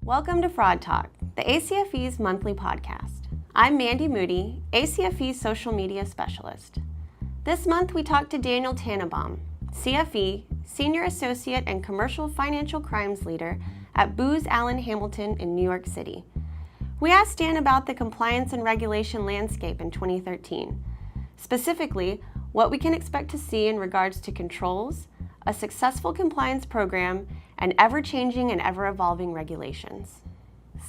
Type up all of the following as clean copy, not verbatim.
Welcome to Fraud Talk, the ACFE's monthly podcast. I'm Mandy Moody, ACFE's social media specialist. This month we talked to Daniel Tannebaum, CFE, Senior Associate and Commercial Financial Crimes Leader at Booz Allen Hamilton in New York City. We asked Dan about the compliance and regulation landscape in 2013, specifically what we can expect to see in regards to controls, a successful compliance program, and ever-changing and ever-evolving regulations.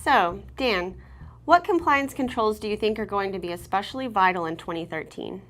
So, Dan, what compliance controls do you think are going to be especially vital in 2013?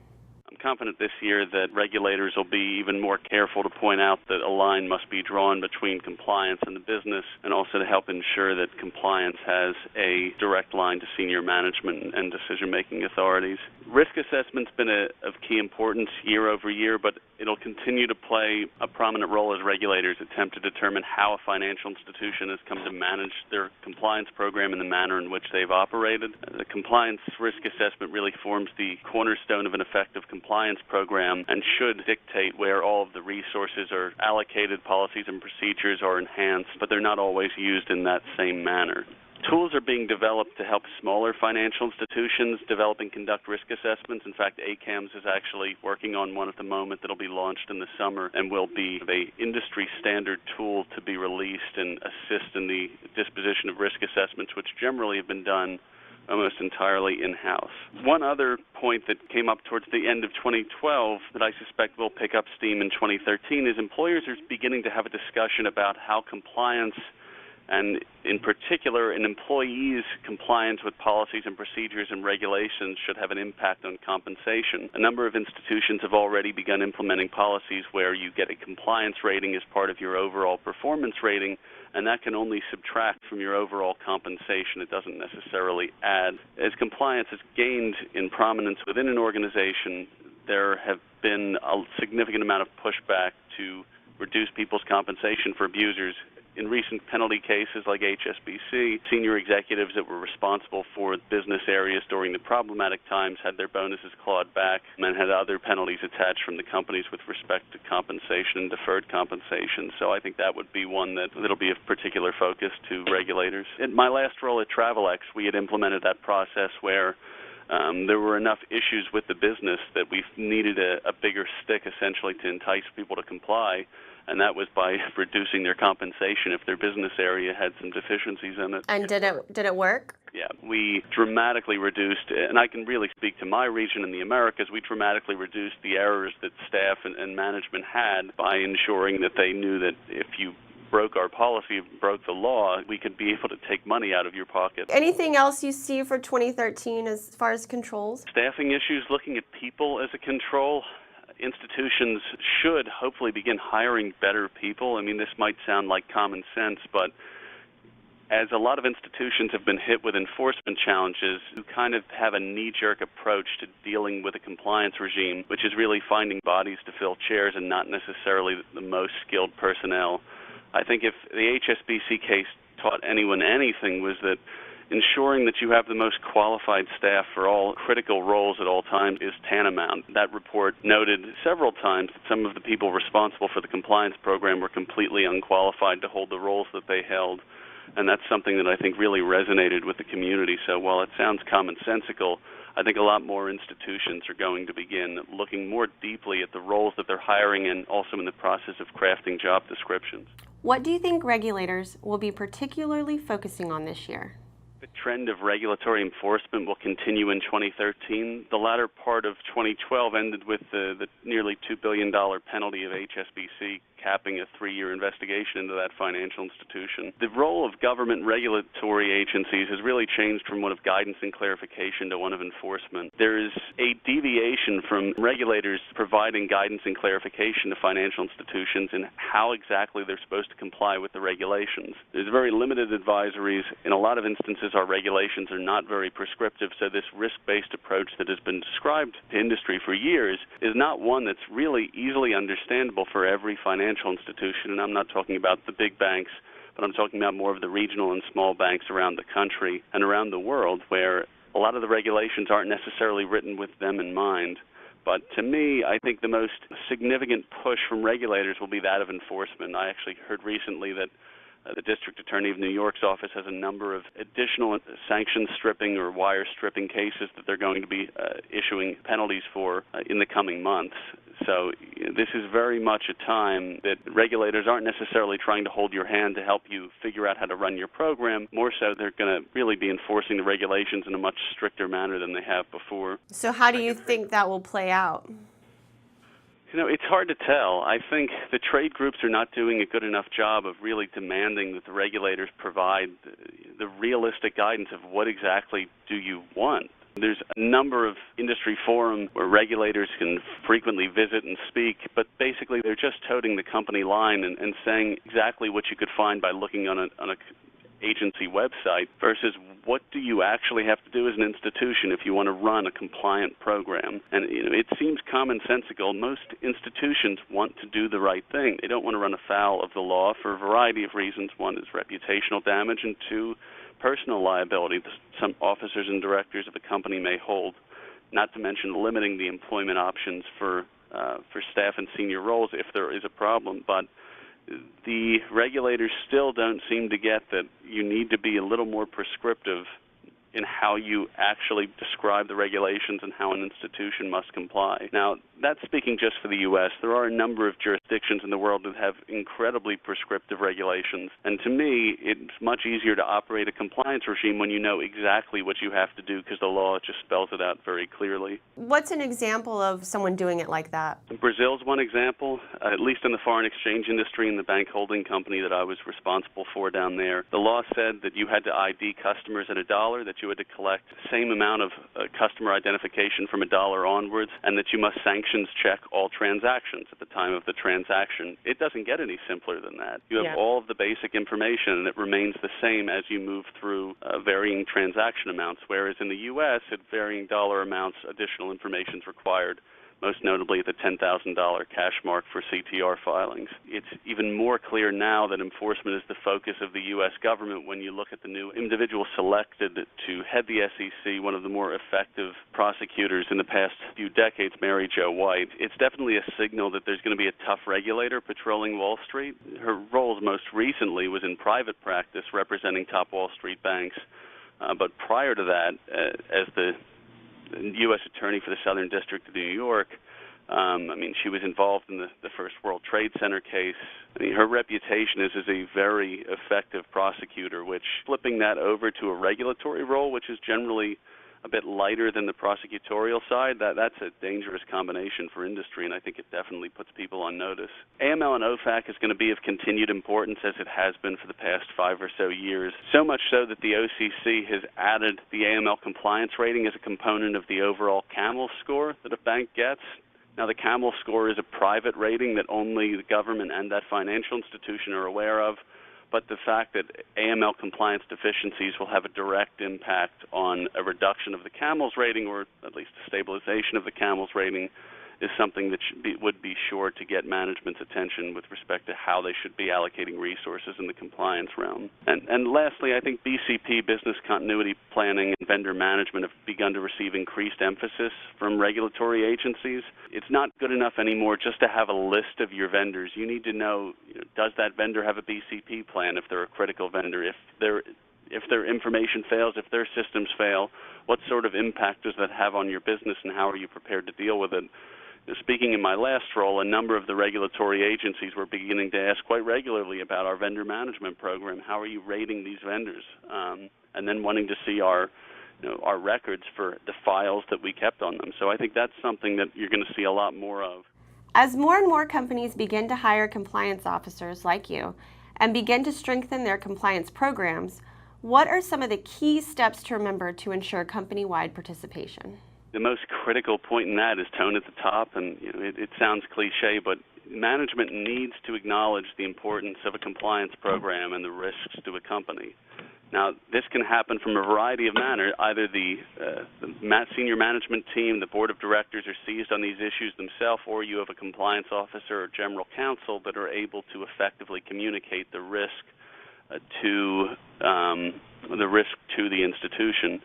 I'm confident this year that regulators will be even more careful to point out that a line must be drawn between compliance and the business, and also to help ensure that compliance has a direct line to senior management and decision-making authorities. Risk assessment's been of key importance year over year, but it'll continue to play a prominent role as regulators attempt to determine how a financial institution has come to manage their compliance program in the manner in which they've operated. The compliance risk assessment really forms the cornerstone of an effective compliance program and should dictate where all of the resources are allocated, policies and procedures are enhanced, but they're not always used in that same manner. Tools are being developed to help smaller financial institutions develop and conduct risk assessments. In fact, ACAMS is actually working on one at the moment that'll be launched in the summer and will be an industry standard tool to be released and assist in the disposition of risk assessments, which generally have been done almost entirely in-house. One other point that came up towards the end of 2012 that I suspect will pick up steam in 2013 is employers are beginning to have a discussion about how compliance, and in particular an employee's compliance with policies and procedures and regulations, should have an impact on compensation. A number of institutions have already begun implementing policies where you get a compliance rating as part of your overall performance rating, and that can only subtract from your overall compensation. It doesn't necessarily add. As compliance has gained in prominence within an organization, there have been a significant amount of pushback to reduce people's compensation for abusers. In recent penalty cases like HSBC, senior executives that were responsible for business areas during the problematic times had their bonuses clawed back and had other penalties attached from the companies with respect to compensation and deferred compensation. So I think that would be one that'll be of particular focus to regulators. In my last role at Travelex, we had implemented that process where there were enough issues with the business that we needed a bigger stick essentially to entice people to comply. And that was by reducing their compensation if their business area had some deficiencies in it. And did it work? Yeah, we dramatically reduced, and I can really speak to my region in the Americas, we dramatically reduced the errors that staff and management had by ensuring that they knew that if you broke our policy, broke the law, we could be able to take money out of your pocket. Anything else you see for 2013 as far as controls? Staffing issues, looking at people as a control. Institutions should hopefully begin hiring better people. I mean, this might sound like common sense, but as a lot of institutions have been hit with enforcement challenges, you kind of have a knee-jerk approach to dealing with a compliance regime, which is really finding bodies to fill chairs and not necessarily the most skilled personnel. I think if the HSBC case taught anyone anything was that ensuring that you have the most qualified staff for all critical roles at all times is tantamount. That report noted several times that some of the people responsible for the compliance program were completely unqualified to hold the roles that they held, and that's something that I think really resonated with the community. So while it sounds commonsensical, I think a lot more institutions are going to begin looking more deeply at the roles that they're hiring and also in the process of crafting job descriptions. What do you think regulators will be particularly focusing on this year? The trend of regulatory enforcement will continue in 2013. The latter part of 2012 ended with the nearly $2 billion penalty of HSBC capping a 3-year investigation into that financial institution. The role of government regulatory agencies has really changed from one of guidance and clarification to one of enforcement. There is a deviation from regulators providing guidance and clarification to financial institutions and how exactly they're supposed to comply with the regulations. There's very limited advisories. In a lot of instances, our regulations are not very prescriptive, so this risk-based approach that has been described to industry for years is not one that's really easily understandable for every financial institution. And I'm not talking about the big banks, but I'm talking about more of the regional and small banks around the country and around the world, where a lot of the regulations aren't necessarily written with them in mind. But to me, I think the most significant push from regulators will be that of enforcement. I actually heard recently that The District Attorney of New York's office has a number of additional sanction stripping or wire stripping cases that they're going to be issuing penalties for in the coming months. So this is very much a time that regulators aren't necessarily trying to hold your hand to help you figure out how to run your program. More so, they're going to really be enforcing the regulations in a much stricter manner than they have before. So how do you think that will play out? It's hard to tell. I think the trade groups are not doing a good enough job of really demanding that the regulators provide the realistic guidance of what exactly do you want. There's a number of industry forums where regulators can frequently visit and speak, but basically they're just toting the company line and saying exactly what you could find by looking on a agency website versus what do you actually have to do as an institution if you want to run a compliant program. And it seems commonsensical. Most institutions want to do the right thing. They don't want to run afoul of the law for a variety of reasons. One is reputational damage, and two, personal liability that some officers and directors of a company may hold, not to mention limiting the employment options for staff in senior roles if there is a problem. But the regulators still don't seem to get that you need to be a little more prescriptive in how you actually describe the regulations and how an institution must comply. Now, that's speaking just for the U.S. There are a number of jurisdictions in the world that have incredibly prescriptive regulations. And to me, it's much easier to operate a compliance regime when you know exactly what you have to do because the law just spells it out very clearly. What's an example of someone doing it like that? Brazil's one example, at least in the foreign exchange industry and the bank holding company that I was responsible for down there. The law said that you had to ID customers at $1, that you had to collect the same amount of customer identification from $1 onwards, and that you must sanctions check all transactions at the time of the transaction. It doesn't get any simpler than that. You have all of the basic information, and it remains the same as you move through varying transaction amounts, whereas in the U.S., at varying dollar amounts, additional information is required, most notably at the $10,000 cash mark for CTR filings. It's even more clear now that enforcement is the focus of the U.S. government when you look at the new individual selected to head the SEC, one of the more effective prosecutors in the past few decades, Mary Jo White. It's definitely a signal that there's going to be a tough regulator patrolling Wall Street. Her role most recently was in private practice representing top Wall Street banks. But prior to that, as the U.S. Attorney for the Southern District of New York, she was involved in the First World Trade Center case. Her reputation is as a very effective prosecutor, which flipping that over to a regulatory role, which is generally a bit lighter than the prosecutorial side, that's a dangerous combination for industry, and I think it definitely puts people on notice. AML and OFAC is going to be of continued importance as it has been for the past 5 or so years, so much so that the OCC has added the AML compliance rating as a component of the overall CAMEL score that a bank gets. Now, the CAMEL score is a private rating that only the government and that financial institution are aware of, but the fact that AML compliance deficiencies will have a direct impact on a reduction of the CAMEL's rating, or at least a stabilization of the CAMEL's rating, is something that would be sure to get management's attention with respect to how they should be allocating resources in the compliance realm. And lastly, I think BCP, business continuity planning, and vendor management have begun to receive increased emphasis from regulatory agencies. It's not good enough anymore just to have a list of your vendors. You need to know, does that vendor have a BCP plan if they're a critical vendor? If their information fails, if their systems fail, what sort of impact does that have on your business, and how are you prepared to deal with it? Speaking in my last role, a number of the regulatory agencies were beginning to ask quite regularly about our vendor management program. How are you rating these vendors? And then wanting to see our records for the files that we kept on them. So I think that's something that you're going to see a lot more of. As more and more companies begin to hire compliance officers like you and begin to strengthen their compliance programs, what are some of the key steps to remember to ensure company-wide participation? The most critical point in that is tone at the top, and it sounds cliche, but management needs to acknowledge the importance of a compliance program and the risks to a company. Now, this can happen from a variety of manners. Either the senior management team, the board of directors are seized on these issues themselves, or you have a compliance officer or general counsel that are able to effectively communicate the risk to the institution.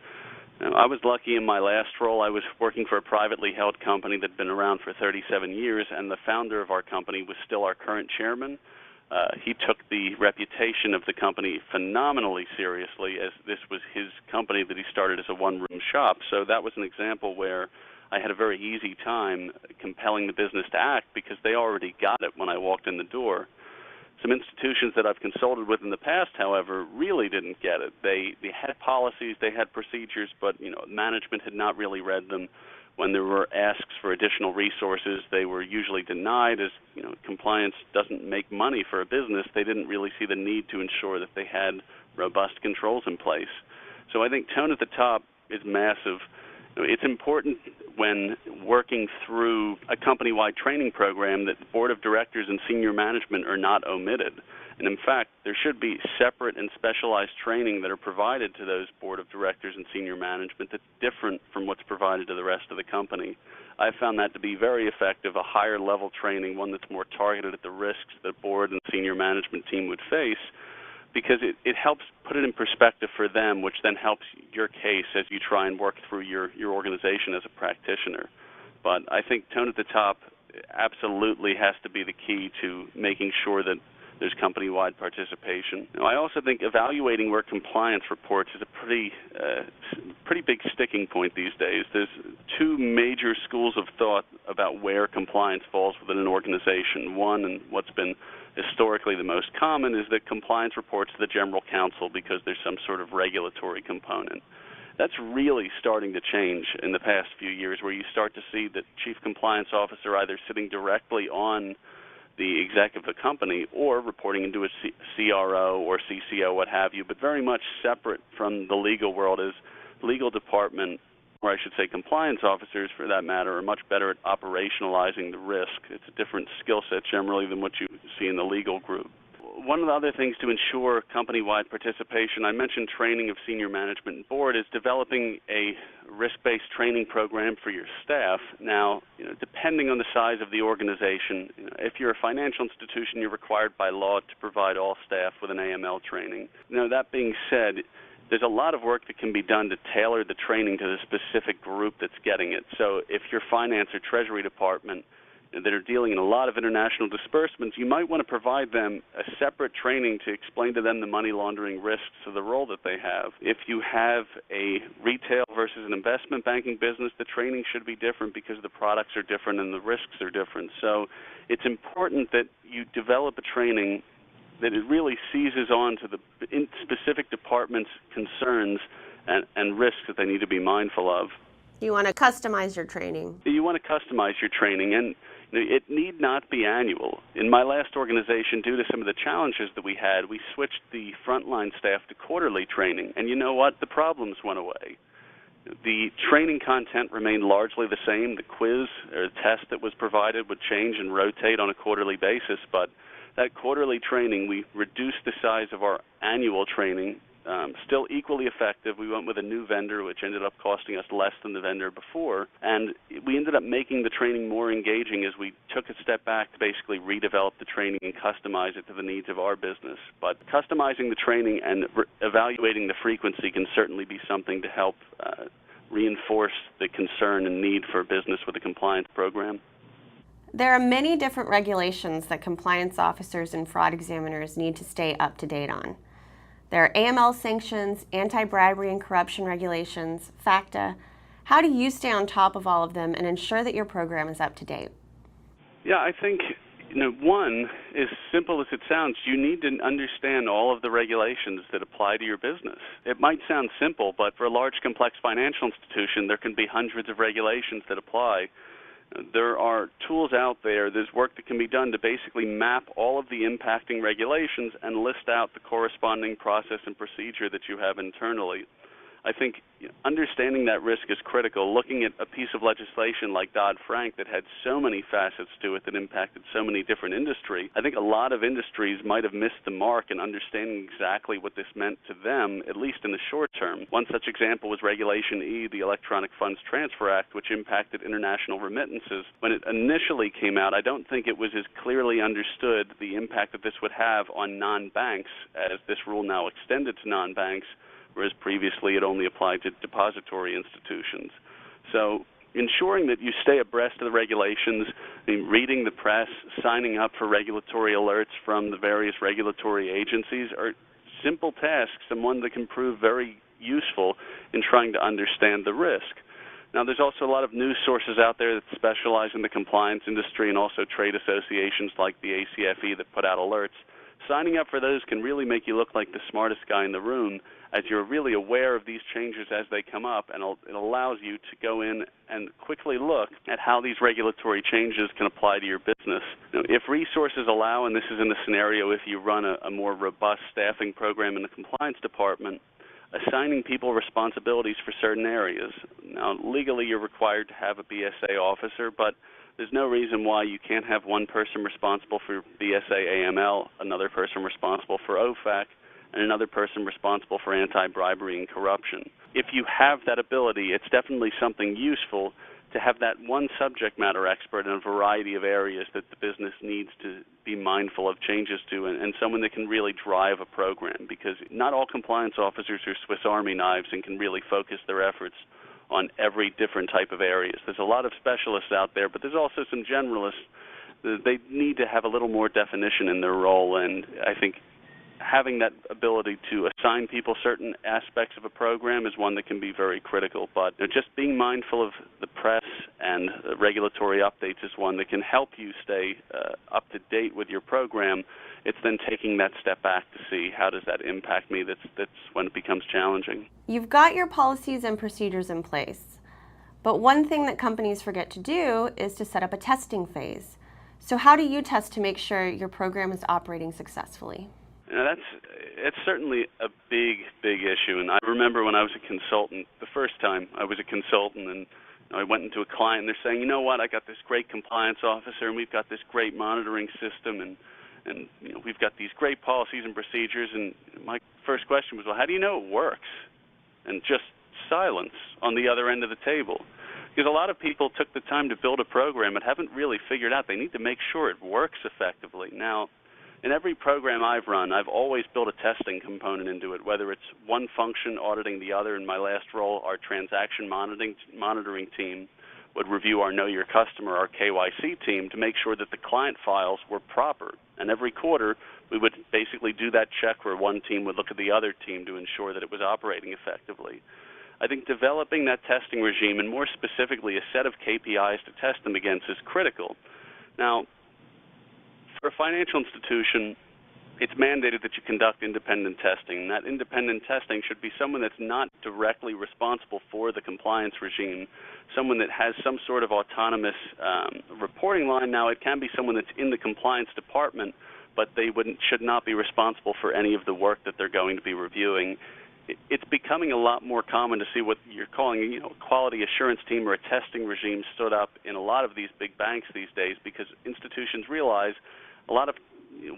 I was lucky in my last role. I was working for a privately held company that had been around for 37 years, and the founder of our company was still our current chairman. He took the reputation of the company phenomenally seriously, as this was his company that he started as a one-room shop. So that was an example where I had a very easy time compelling the business to act because they already got it when I walked in the door. Some institutions that I've consulted with in the past, however, really didn't get it. They had policies, they had procedures, but management had not really read them. When there were asks for additional resources, they were usually denied, as compliance doesn't make money for a business. They didn't really see the need to ensure that they had robust controls in place. So I think tone at the top is massive. It's important when working through a company-wide training program that the board of directors and senior management are not omitted. And in fact, there should be separate and specialized training that are provided to those board of directors and senior management that's different from what's provided to the rest of the company. I've found that to be very effective, a higher level training, one that's more targeted at the risks that board and senior management team would face, because it helps put it in perspective for them, which then helps your case as you try and work through your organization as a practitioner. But I think tone at the top absolutely has to be the key to making sure that there's company-wide participation. I also think evaluating work compliance reports is a pretty big sticking point these days. There's two major schools of thought about where compliance falls within an organization. One, and what's been historically the most common, is that compliance reports to the general counsel because there's some sort of regulatory component. That's really starting to change in the past few years, where you start to see the chief compliance officer either sitting directly on the exec of the company or reporting into a CRO or CCO, what have you, but very much separate from the legal world, as legal department, or I should say compliance officers for that matter, are much better at operationalizing the risk. It's a different skill set generally than what you see in the legal group. One of the other things to ensure company-wide participation, I mentioned training of senior management and board, is developing a risk-based training program for your staff. Now, depending on the size of the organization, if you're a financial institution, you're required by law to provide all staff with an AML training. That being said, there's a lot of work that can be done to tailor the training to the specific group that's getting it. So if your finance or treasury department that are dealing in a lot of international disbursements, you might want to provide them a separate training to explain to them the money laundering risks of the role that they have. If you have a retail versus an investment banking business, the training should be different because the products are different and the risks are different. So it's important that you develop a training that it really seizes on to the specific department's concerns and risks that they need to be mindful of. You want to customize your training. You want to customize your training, and it need not be annual. In my last organization, due to some of the challenges that we had, we switched the frontline staff to quarterly training, and you know what? The problems went away. The training content remained largely the same. The quiz or the test that was provided would change and rotate on a quarterly basis, but that quarterly training, we reduced the size of our annual training. Still equally effective. We went with a new vendor, which ended up costing us less than the vendor before, and we ended up making the training more engaging as we took a step back to basically redevelop the training and customize it to the needs of our business. But customizing the training and evaluating the frequency can certainly be something to help reinforce the concern and need for business with a compliance program. There are many different regulations that compliance officers and fraud examiners need to stay up to date on. There are AML sanctions, anti-bribery and corruption regulations, FACTA. How do you stay on top of all of them and ensure that your program is up to date? Yeah, I think, one, as simple as it sounds, you need to understand all of the regulations that apply to your business. It might sound simple, but for a large, complex financial institution, there can be hundreds of regulations that apply. There are tools out there, there's work that can be done to basically map all of the impacting regulations and list out the corresponding process and procedure that you have internally. I think understanding that risk is critical. Looking at a piece of legislation like Dodd-Frank that had so many facets to it that impacted so many different industries, I think a lot of industries might have missed the mark in understanding exactly what this meant to them, at least in the short term. One such example was Regulation E, the Electronic Funds Transfer Act, which impacted international remittances. When it initially came out, I don't think it was as clearly understood the impact that this would have on non-banks, as this rule now extended to non-banks, whereas previously it only applied to depository institutions. So ensuring that you stay abreast of the regulations, reading the press, signing up for regulatory alerts from the various regulatory agencies are simple tasks and one that can prove very useful in trying to understand the risk. Now, there's also a lot of news sources out there that specialize in the compliance industry and also trade associations like the ACFE that put out alerts. Signing up for those can really make you look like the smartest guy in the room, as you're really aware of these changes as they come up, and it allows you to go in and quickly look at how these regulatory changes can apply to your business. If resources allow, and this is in the scenario if you run a more robust staffing program in the compliance department, assigning people responsibilities for certain areas. Now, legally you're required to have a BSA officer, but there's no reason why you can't have one person responsible for BSA AML, another person responsible for OFAC, and another person responsible for anti-bribery and corruption. If you have that ability, it's definitely something useful to have that one subject matter expert in a variety of areas that the business needs to be mindful of changes to, and someone that can really drive a program, because not all compliance officers are Swiss Army knives and can really focus their efforts on every different type of areas. There's a lot of specialists out there, but there's also some generalists. They need to have a little more definition in their role, and I think having that ability to assign people certain aspects of a program is one that can be very critical. But just being mindful of the press and regulatory updates is one that can help you stay up to date with your program. It's then taking that step back to see how does that impact me. That's when it becomes challenging. You've got your policies and procedures in place, but one thing that companies forget to do is to set up a testing phase. So how do you test to make sure your program is operating successfully? It's certainly a big issue. And I remember when I was a consultant, the first time I was a consultant, and I went into a client, and they're saying, you know what, I got this great compliance officer, and we've got this great monitoring system, and we've got these great policies and procedures. And my first question was, well, how do you know it works? And just silence on the other end of the table. Because a lot of people took the time to build a program and haven't really figured out they need to make sure it works effectively. Now, in every program I've run, I've always built a testing component into it, whether it's one function auditing the other. In my last role, our transaction monitoring team would review our Know Your Customer, our KYC team, to make sure that the client files were proper. And every quarter, we would basically do that check where one team would look at the other team to ensure that it was operating effectively. I think developing that testing regime, and more specifically a set of KPIs to test them against, is critical. Now, for a financial institution, it's mandated that you conduct independent testing. And that independent testing should be someone that's not directly responsible for the compliance regime, someone that has some sort of autonomous reporting line. Now, it can be someone that's in the compliance department, but they should not be responsible for any of the work that they're going to be reviewing. It's becoming a lot more common to see what you're calling a quality assurance team or a testing regime stood up in a lot of these big banks these days, because institutions realize a lot of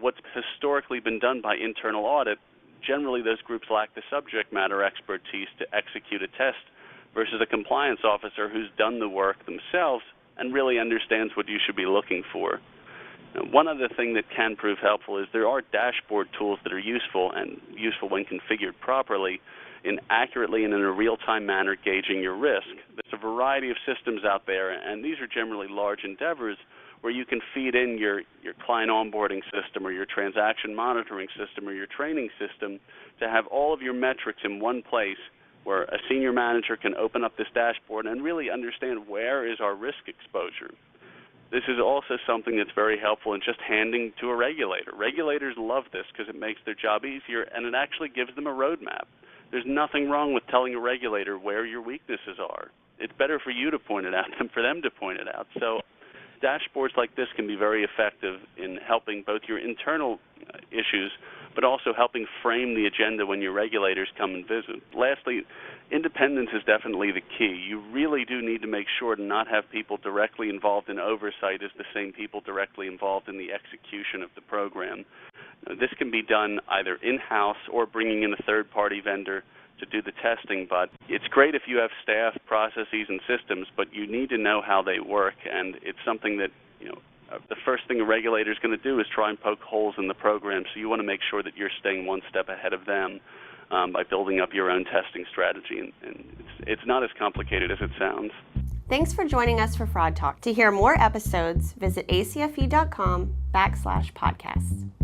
what's historically been done by internal audit, generally those groups lack the subject matter expertise to execute a test versus a compliance officer who's done the work themselves and really understands what you should be looking for. Now, one other thing that can prove helpful is there are dashboard tools that are useful when configured properly in accurately and in a real-time manner gauging your risk. There's a variety of systems out there, and these are generally large endeavors where you can feed in your client onboarding system or your transaction monitoring system or your training system to have all of your metrics in one place where a senior manager can open up this dashboard and really understand where is our risk exposure. This is also something that's very helpful in just handing to a regulator. Regulators love this because it makes their job easier, and it actually gives them a roadmap. There's nothing wrong with telling a regulator where your weaknesses are. It's better for you to point it out than for them to point it out. So dashboards like this can be very effective in helping both your internal issues, but also helping frame the agenda when your regulators come and visit. Lastly, independence is definitely the key. You really do need to make sure to not have people directly involved in oversight as the same people directly involved in the execution of the program. This can be done either in-house or bringing in a third-party vendor to do the testing, but it's great if you have staff, processes, and systems, but you need to know how they work, and it's something that, the first thing a regulator is going to do is try and poke holes in the program, so you want to make sure that you're staying one step ahead of them by building up your own testing strategy, and it's not as complicated as it sounds. Thanks for joining us for Fraud Talk. To hear more episodes, visit acfe.com/podcasts.